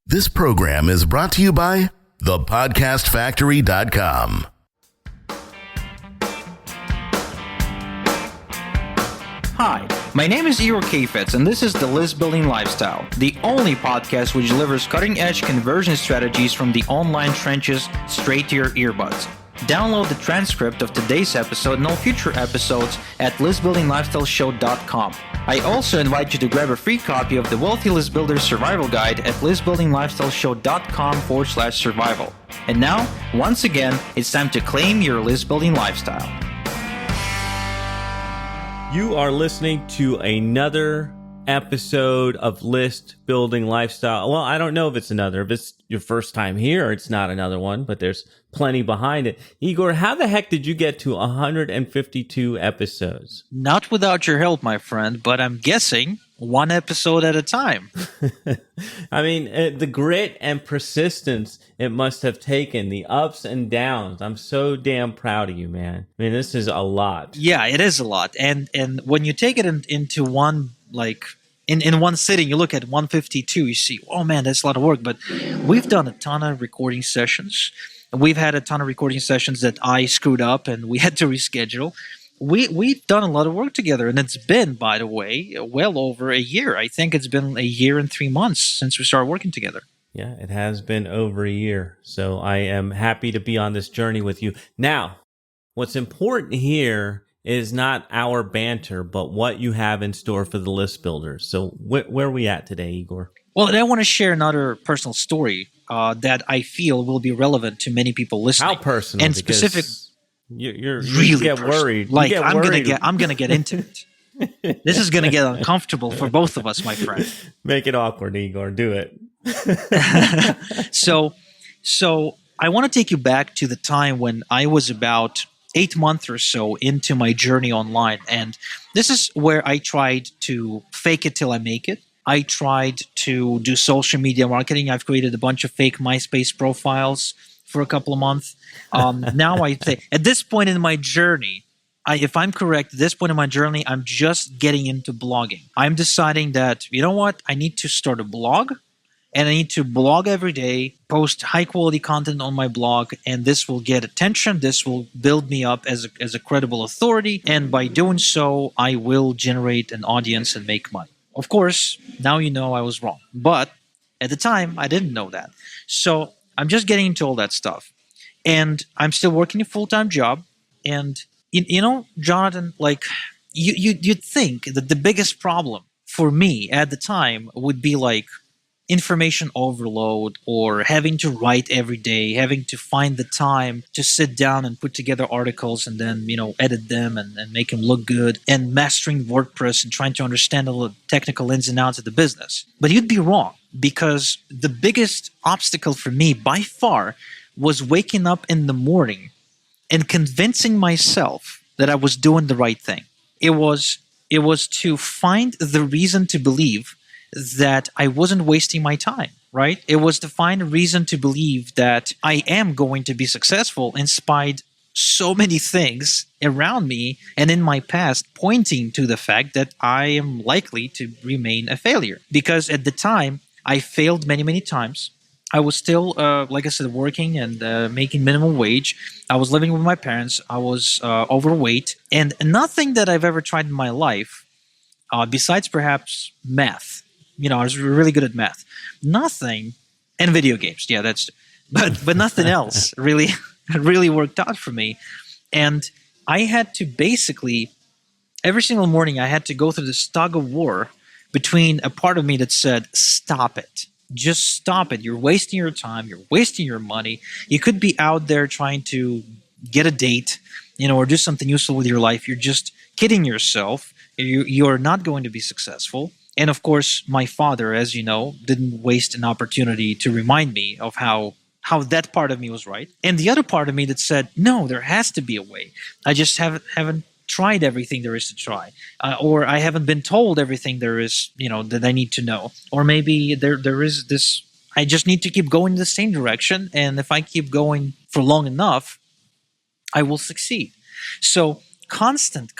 This program is brought to you by thepodcastfactory.com. Hi, my name is Igor Kheifets, and this is the List Building Lifestyle, the only podcast which delivers cutting-edge conversion strategies from the online trenches straight to your earbuds. Download the transcript of today's episode and all future episodes at listbuildinglifestyleshow.com. I also invite you to grab a free copy of the Wealthy List Builder Survival Guide at listbuildinglifestyleshow.com/survival. And now, once again, it's time to claim your list building lifestyle. You are listening to another episode of List Building Lifestyle. Well, I don't know if it's another. If it's your first time here, it's not another one, but there's plenty behind it. Igor, how the heck did you get to 152 episodes? Not without your help, my friend, but I'm guessing one episode at a time. I mean, the grit and persistence it must have taken, the ups and downs. I'm so damn proud of you, man. I mean, this is a lot. Yeah, it is a lot. And when you take it into one, like, in one sitting, you look at 152, you see, oh man, that's a lot of work. But we've done a ton of recording sessions. We've had a ton of recording sessions that I screwed up and we had to reschedule. We've done a lot of work together, and it's been, by the way, well over a year. I think it's been a year and 3 months since we started working together. Yeah, it has been over a year. So I am happy to be on this journey with you. Now, what's important here is not our banter, but what you have in store for the list builders. So where are we at today, Igor? Well, and I want to share another personal story that I feel will be relevant to many people listening. How personal? And specific. You really get worried. Like, you get I'm worried. I'm gonna get into it. This is gonna get uncomfortable for both of us, my friend. Make it awkward, Igor. Do it. So I want to take you back to the time when I was about 8 months or so into my journey online, and this is where I tried to fake it till I make it. I tried to do social media marketing. I've created a bunch of fake MySpace profiles for a couple of months. Now I think at this point in my journey, if I'm correct, at this point in my journey, I'm just getting into blogging. I'm deciding that, you know what, I need to start a blog, and I need to blog every day, post high-quality content on my blog, and this will get attention. This will build me up as a credible authority, and by doing so, I will generate an audience and make money. Of course, now you know I was wrong, but at the time, I didn't know that. So I'm just getting into all that stuff, and I'm still working a full-time job, and you know, Jonathan, like, you'd think that the biggest problem for me at the time would be like information overload, or having to write every day, having to find the time to sit down and put together articles and then, you know, edit them and make them look good, and mastering WordPress and trying to understand all the technical ins and outs of the business. But you'd be wrong, because the biggest obstacle for me by far was waking up in the morning and convincing myself that I was doing the right thing. It was to find the reason to believe that I wasn't wasting my time, right? It was to find a reason to believe that I am going to be successful in spite so many things around me and in my past pointing to the fact that I am likely to remain a failure. Because at the time, I failed many, many times. I was still, like I said, working and making minimum wage. I was living with my parents. I was overweight. And nothing that I've ever tried in my life, besides perhaps math, you know, I was really good at math. Nothing, and video games. Yeah, but nothing else really worked out for me. And I had to basically, every single morning, I had to go through this tug of war between a part of me that said, stop it. Just stop it. You're wasting your time. You're wasting your money. You could be out there trying to get a date, you know, or do something useful with your life. You're just kidding yourself. You're not going to be successful. And of course, my father, as you know, didn't waste an opportunity to remind me of how that part of me was right. And the other part of me that said, no, there has to be a way. I just haven't tried everything there is to try. Or I haven't been told everything there is, you know, that I need to know. Or maybe there is this, I just need to keep going in the same direction. And if I keep going for long enough, I will succeed. So constant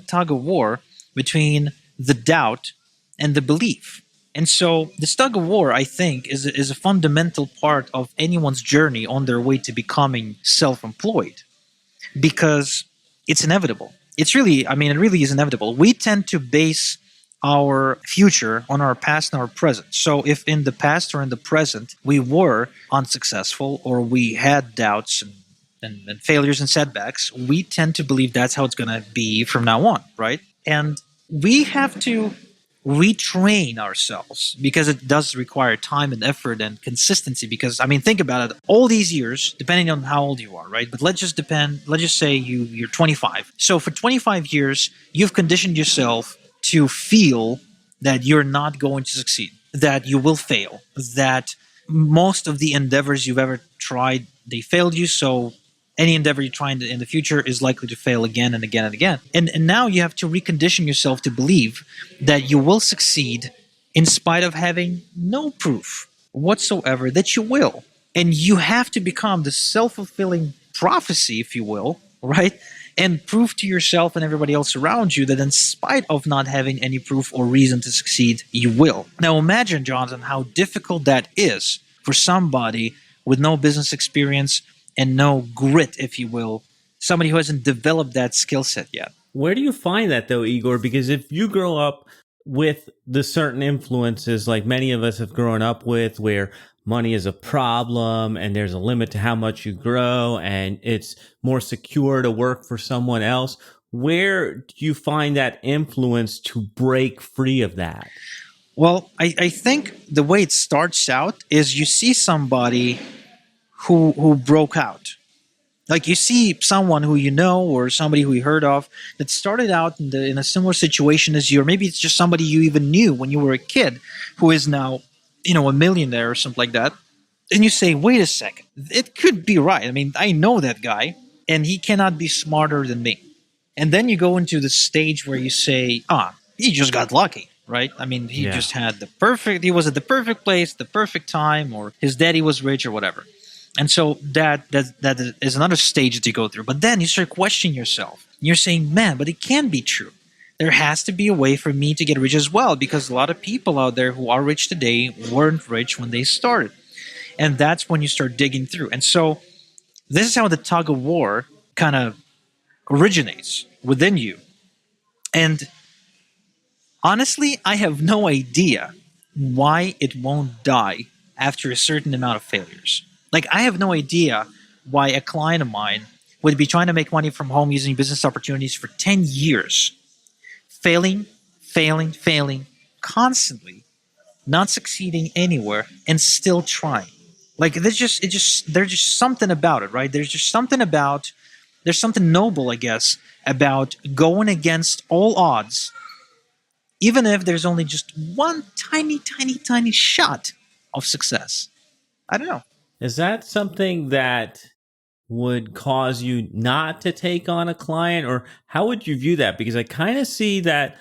tug of war between the doubt and the belief. And so this tug of war, I think, is a fundamental part of anyone's journey on their way to becoming self-employed, because it's inevitable. It's really, I mean, it really is inevitable. We tend to base our future on our past and our present. So if in the past or in the present we were unsuccessful or we had doubts and failures and setbacks, we tend to believe that's how it's going to be from now on, right? And we have to retrain ourselves, because it does require time and effort and consistency. Because I mean, think about it, all these years, depending on how old you are, right? But let's just say you're 25. So for 25 years you've conditioned yourself to feel that you're not going to succeed, that you will fail, that most of the endeavors you've ever tried, they failed you. So any endeavor you try in the future is likely to fail again and again and again. And now you have to recondition yourself to believe that you will succeed in spite of having no proof whatsoever that you will. And you have to become the self-fulfilling prophecy, if you will, right? And prove to yourself and everybody else around you that in spite of not having any proof or reason to succeed, you will. Now imagine, Jonathan, how difficult that is for somebody with no business experience and no grit, if you will, somebody who hasn't developed that skill set yet. Where do you find that though, Igor? Because if you grow up with the certain influences like many of us have grown up with, where money is a problem and there's a limit to how much you grow and it's more secure to work for someone else, where do you find that influence to break free of that? Well, I think the way it starts out is you see somebody who broke out. Like you see someone who you know or somebody who you heard of that started out in a similar situation as you, or maybe it's just somebody you even knew when you were a kid who is now, a millionaire or something like that. And you say, wait a second, it could be right. I mean, I know that guy and he cannot be smarter than me. And then you go into the stage where you say, he just got lucky, right? I mean, he just had he was at the perfect place, the perfect time, or his daddy was rich or whatever. And so that is another stage that you go through. But then you start questioning yourself. You're saying, man, but it can't be true. There has to be a way for me to get rich as well, because a lot of people out there who are rich today weren't rich when they started. And that's when you start digging through. And so this is how the tug of war kind of originates within you. And honestly, I have no idea why it won't die after a certain amount of failures. Like, I have no idea why a client of mine would be trying to make money from home using business opportunities for 10 years, failing, constantly, not succeeding anywhere, and still trying. Like, there's just something about it, right? There's something noble, I guess, about going against all odds, even if there's only just one tiny shot of success. I don't know. Is that something that would cause you not to take on a client, or how would you view that? Because I kind of see that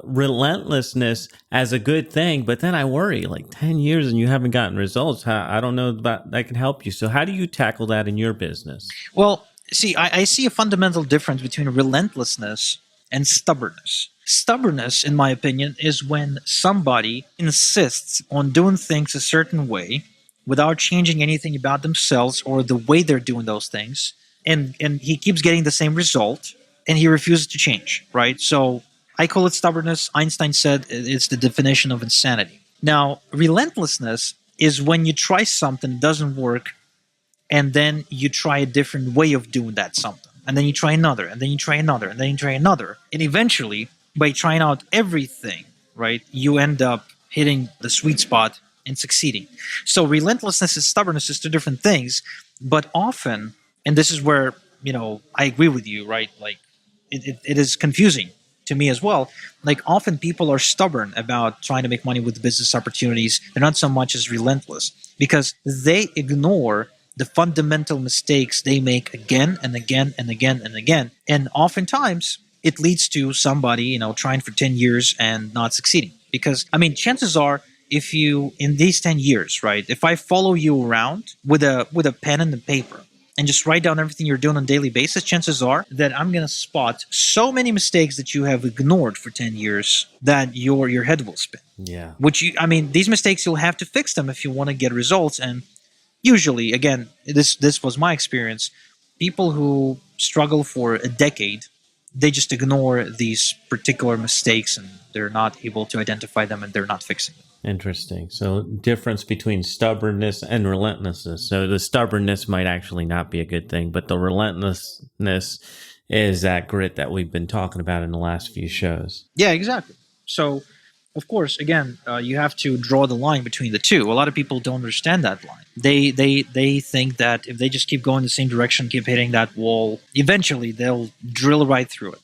relentlessness as a good thing, but then I worry, like 10 years and you haven't gotten results. I don't know about that can help you. So how do you tackle that in your business? Well, see, I see a fundamental difference between relentlessness and stubbornness. Stubbornness, in my opinion, is when somebody insists on doing things a certain way without changing anything about themselves or the way they're doing those things. And he keeps getting the same result and he refuses to change, right? So I call it stubbornness. Einstein said it's the definition of insanity. Now, relentlessness is when you try something, it doesn't work, and then you try a different way of doing that something. And then you try another, and then you try another, and then you try another. And eventually, by trying out everything, right, you end up hitting the sweet spot and succeeding. So relentlessness and stubbornness is two different things, but often, and this is where, I agree with you, right? Like it is confusing to me as well. Like often people are stubborn about trying to make money with business opportunities. They're not so much as relentless because they ignore the fundamental mistakes they make again and again and again and again. And oftentimes it leads to somebody, trying for 10 years and not succeeding. Because, chances are, if you, in these 10 years, right, if I follow you around with a pen and a paper and just write down everything you're doing on a daily basis, chances are that I'm going to spot so many mistakes that you have ignored for 10 years that your head will spin. Yeah. These mistakes, you'll have to fix them if you want to get results. And usually, again, this was my experience, people who struggle for a decade, they just ignore these particular mistakes and they're not able to identify them and they're not fixing them. Interesting. So, difference between stubbornness and relentlessness. So, the stubbornness might actually not be a good thing, but the relentlessness is that grit that we've been talking about in the last few shows. Yeah, exactly. So, of course, again, you have to draw the line between the two. A lot of people don't understand that line. They think that if they just keep going the same direction, keep hitting that wall, eventually they'll drill right through it.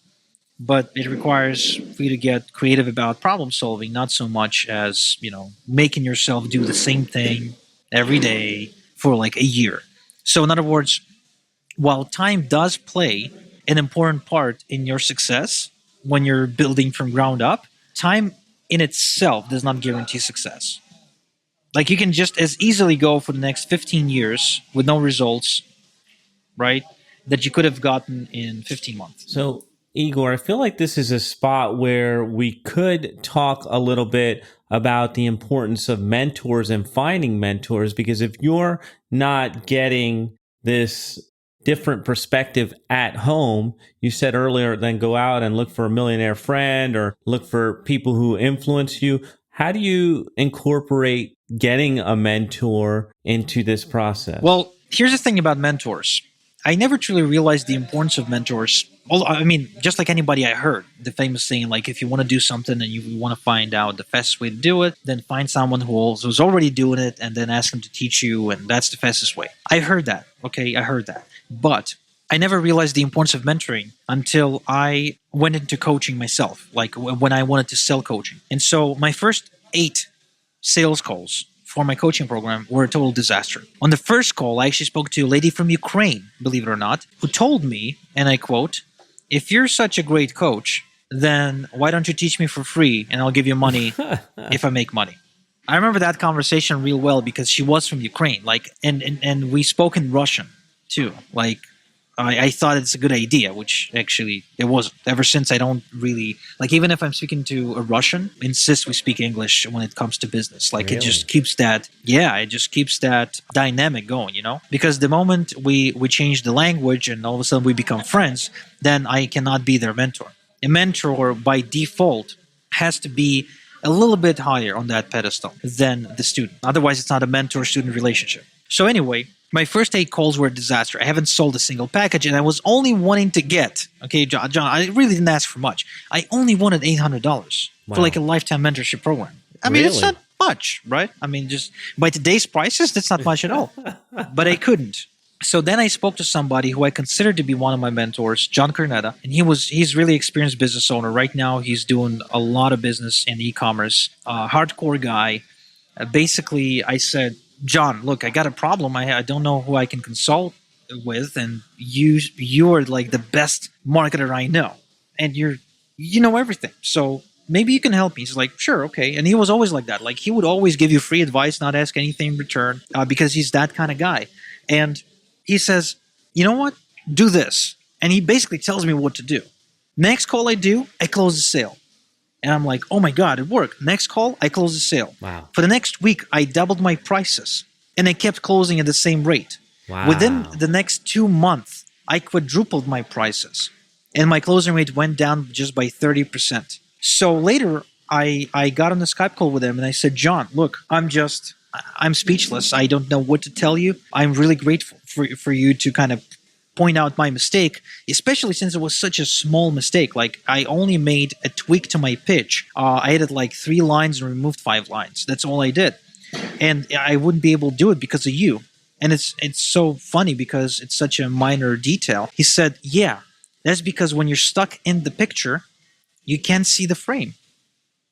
But it requires for you to get creative about problem solving, not so much as, making yourself do the same thing every day for like a year. So in other words, while time does play an important part in your success when you're building from ground up, time in itself does not guarantee success. Like you can just as easily go for the next 15 years with no results, right? That you could have gotten in 15 months. So, Igor, I feel like this is a spot where we could talk a little bit about the importance of mentors and finding mentors, because if you're not getting this different perspective at home, you said earlier, then go out and look for a millionaire friend or look for people who influence you. How do you incorporate getting a mentor into this process? Well, here's the thing about mentors. I never truly realized the importance of mentors. Just like anybody, I heard the famous saying, like, if you want to do something and you want to find out the fastest way to do it, then find someone who's already doing it and then ask them to teach you, and that's the fastest way. I heard that, okay? I heard that. But I never realized the importance of mentoring until I went into coaching myself, like when I wanted to sell coaching. And so my first 8 sales calls for my coaching program were a total disaster. On the first call, I actually spoke to a lady from Ukraine, believe it or not, who told me, and I quote, "If you're such a great coach, then why don't you teach me for free and I'll give you money if I make money?" I remember that conversation real well because she was from Ukraine, and we spoke in Russian too. Like, I thought it's a good idea, which actually it wasn't. Ever since, I don't really, like, even if I'm speaking to a Russian, insist we speak English when it comes to business. Like, Really? it just keeps that dynamic going, Because the moment we change the language and all of a sudden we become friends, then I cannot be their mentor. A mentor, by default, has to be a little bit higher on that pedestal than the student. Otherwise, it's not a mentor-student relationship. So anyway, my first 8 calls were a disaster. I haven't sold a single package, and I was only wanting to get, okay, John, I really didn't ask for much. I only wanted $800 Wow. for like a lifetime mentorship program. I mean, it's Really? not much, right? I mean, just by today's prices, that's not much at all. But I couldn't. So then I spoke to somebody who I considered to be one of my mentors, John Cornetta, and he's really experienced business owner. Right now, he's doing a lot of business in e-commerce, hardcore guy. Basically, I said, "John, look, I got a problem. I don't know who I can consult with, and you are like the best marketer I know, and you know everything. So maybe you can help me." He's like, "Sure, okay." And he was always like that. Like, he would always give you free advice, not ask anything in return, because he's that kind of guy. And he says, "You know what? Do this." And he basically tells me what to do. Next call I do, I close the sale. And I'm like, "Oh my God, it worked." Next call, I close the sale. Wow. For the next week, I doubled my prices. And I kept closing at the same rate. Wow. Within the next 2 months, I quadrupled my prices. And my closing rate went down just by 30%. So later, I got on a Skype call with him and I said, "John, look, I'm speechless. I don't know what to tell you. I'm really grateful for you to kind of point out my mistake, especially since it was such a small mistake. Like, I only made a tweak to my pitch. I added like 3 lines and removed 5 lines. That's all I did. And I wouldn't be able to do it because of you." And it's so funny because it's such a minor detail. He said, "Yeah, that's because when you're stuck in the picture, you can't see the frame."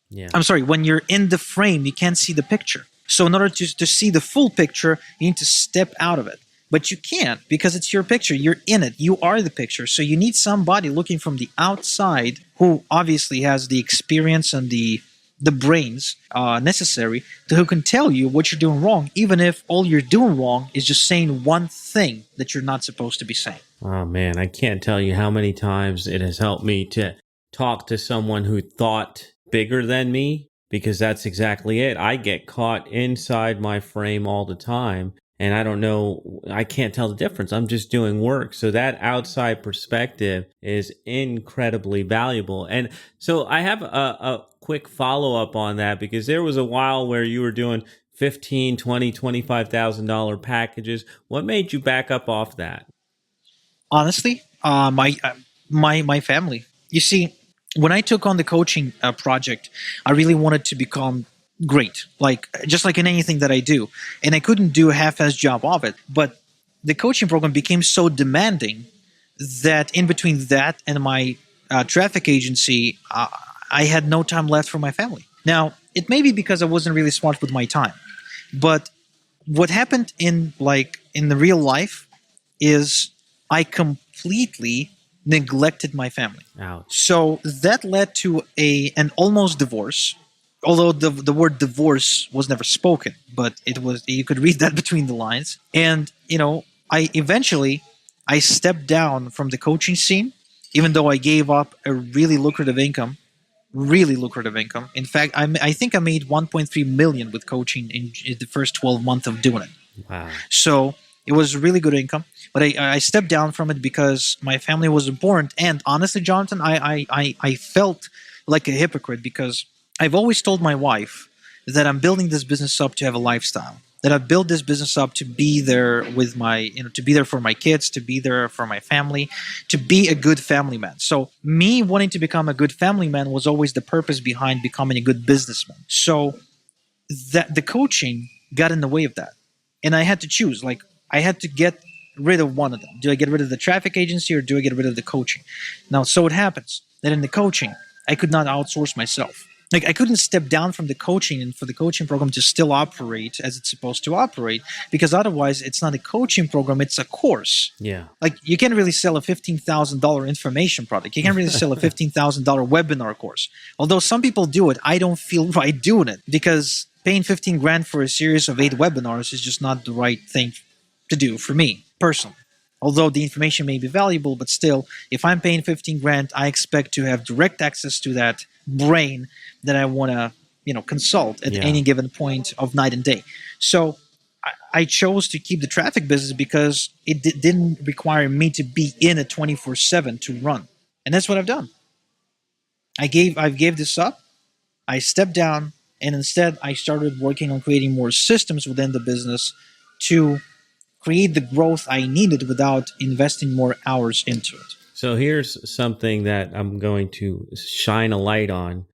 Yeah. I'm sorry, when you're in the frame, you can't see the picture. So in order to see the full picture, you need to step out of it. But you can't because it's your picture. You're in it. You are the picture. So you need somebody looking from the outside who obviously has the experience and the the brains necessary to who can tell you what you're doing wrong, even if all you're doing wrong is just saying one thing that you're not supposed to be saying. Oh man, I can't tell you how many times it has helped me to talk to someone who thought bigger than me, because that's exactly it. I get caught inside my frame all the time, and I don't know, I can't tell the difference. I'm just doing work. So that outside perspective is incredibly valuable. And so I have a quick follow up on that, because there was a while where you were doing 15, 20, $25,000 packages. What made you back up off that? Honestly, my family. You see, when I took on the coaching project, I really wanted to become great, like just like in anything that I do, and I couldn't do a half-ass job of it. But the coaching program became so demanding that in between that and my traffic agency, I had no time left for my family. Now, it may be because I wasn't really smart with my time, but what happened in the real life is I completely neglected my family. Ouch. So that led to an almost divorce. Although the word divorce was never spoken, but it was, you could read that between the lines. And I stepped down from the coaching scene, even though I gave up a really lucrative income. Really lucrative income. In fact, I think I made 1.3 million with coaching in the first 12 months of doing it. Wow. So it was really good income, but I stepped down from it because my family was important. And honestly, Jonathan, I felt like a hypocrite, because I've always told my wife that I'm building this business up to have a lifestyle, that I've built this business up to be there with to be there for my kids, to be there for my family, to be a good family man. So me wanting to become a good family man was always the purpose behind becoming a good businessman. So that the coaching got in the way of that. And I had to choose, like, I had to get rid of one of them. Do I get rid of the traffic agency, or do I get rid of the coaching? Now, so it happens that in the coaching, I could not outsource myself. Like, I couldn't step down from the coaching and for the coaching program to still operate as it's supposed to operate, because otherwise it's not a coaching program, it's a course. Yeah. Like, you can't really sell a $15,000 information product. You can't really sell a $15,000 webinar course. Although some people do it, I don't feel right doing it, because paying 15 grand for a series of 8 webinars is just not the right thing to do for me personally. Although the information may be valuable, but still, if I'm paying 15 grand, I expect to have direct access to that brain that I want to, consult at any given point of night and day. So I chose to keep the traffic business because it didn't require me to be in it 24/7 to run, and that's what I've done. I gave this up. I stepped down, and instead I started working on creating more systems within the business to create the growth I needed without investing more hours into it. So here's something that I'm going to shine a light on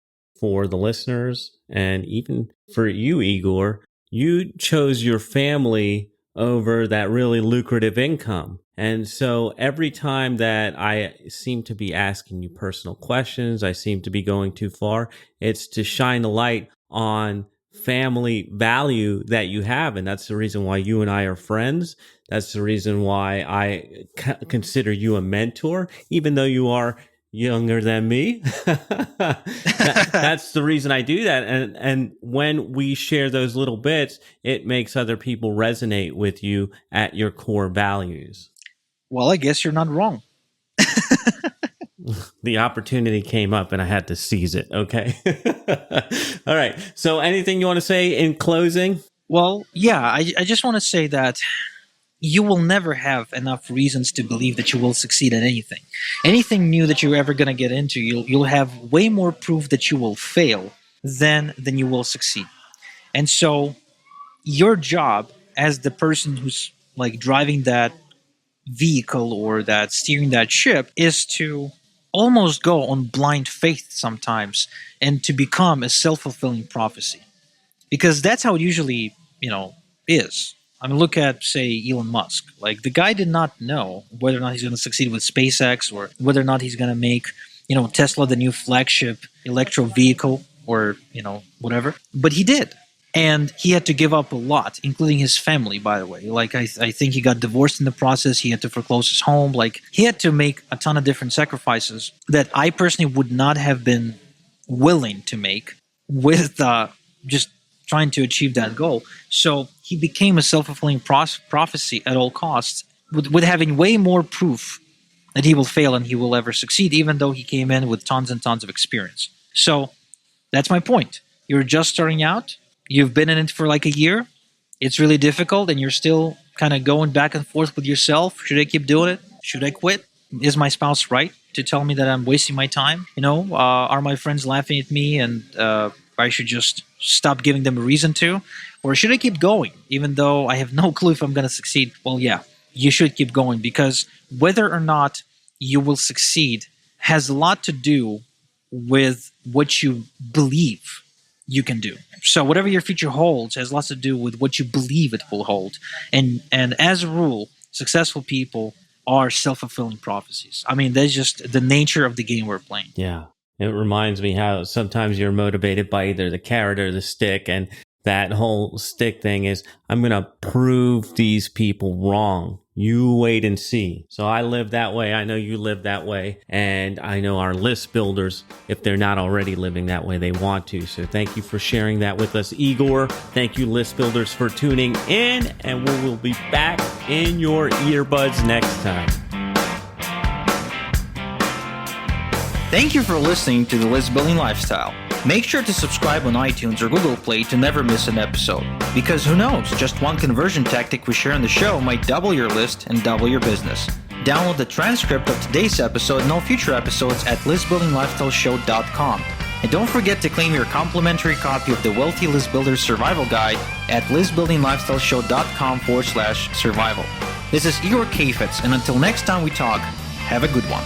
for the listeners, and even for you, Igor. You chose your family over that really lucrative income. And so every time that I seem to be asking you personal questions, I seem to be going too far, it's to shine a light on family value that you have. And that's the reason why you and I are friends. That's the reason why I consider you a mentor, even though you are younger than me. That's the reason I do that. And when we share those little bits, it makes other people resonate with you at your core values. Well, I guess you're not wrong. The opportunity came up and I had to seize it. Okay. All right. So anything you want to say in closing? Well, yeah, I just want to say that you will never have enough reasons to believe that you will succeed at anything. Anything new that you're ever going to get into, you'll have way more proof that you will fail than you will succeed. And so your job as the person who's like driving that vehicle or that steering that ship is to almost go on blind faith sometimes and to become a self-fulfilling prophecy. Because that's how it usually, is. I mean, look at, say, Elon Musk. Like, the guy did not know whether or not he's going to succeed with SpaceX, or whether or not he's going to make, Tesla the new flagship electro vehicle, or, whatever. But he did. And he had to give up a lot, including his family, by the way. Like, I think he got divorced in the process. He had to foreclose his home. Like, he had to make a ton of different sacrifices that I personally would not have been willing to make with just trying to achieve that goal. So he became a self-fulfilling prophecy at all costs, with having way more proof that he will fail and he will ever succeed, even though he came in with tons and tons of experience. So that's my point. You're just starting out. You've been in it for like a year. It's really difficult, and you're still kind of going back and forth with yourself. Should I keep doing it? Should I quit? Is my spouse right to tell me that I'm wasting my time? Are my friends laughing at me and I should just stop giving them a reason to? Or should I keep going, even though I have no clue if I'm going to succeed? Well, yeah, you should keep going, because whether or not you will succeed has a lot to do with what you believe you can do. So whatever your future holds has lots to do with what you believe it will hold. And as a rule, successful people are self-fulfilling prophecies. I mean, that's just the nature of the game we're playing. Yeah. It reminds me how sometimes you're motivated by either the carrot or the stick. And that whole stick thing is, I'm going to prove these people wrong. You wait and see. So I live that way. I know you live that way. And I know our list builders, if they're not already living that way, they want to. So thank you for sharing that with us, Igor. Thank you, list builders, for tuning in. And we will be back in your earbuds next time. Thank you for listening to the List Building Lifestyle. Make sure to subscribe on iTunes or Google Play to never miss an episode. Because who knows, just one conversion tactic we share on the show might double your list and double your business. Download the transcript of today's episode and all future episodes at listbuildinglifestyleshow.com. And don't forget to claim your complimentary copy of the Wealthy List Builder Survival Guide at listbuildinglifestyleshow.com/survival. This is Igor Kheifets, and until next time we talk, have a good one.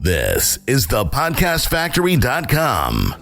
This is thepodcastfactory.com.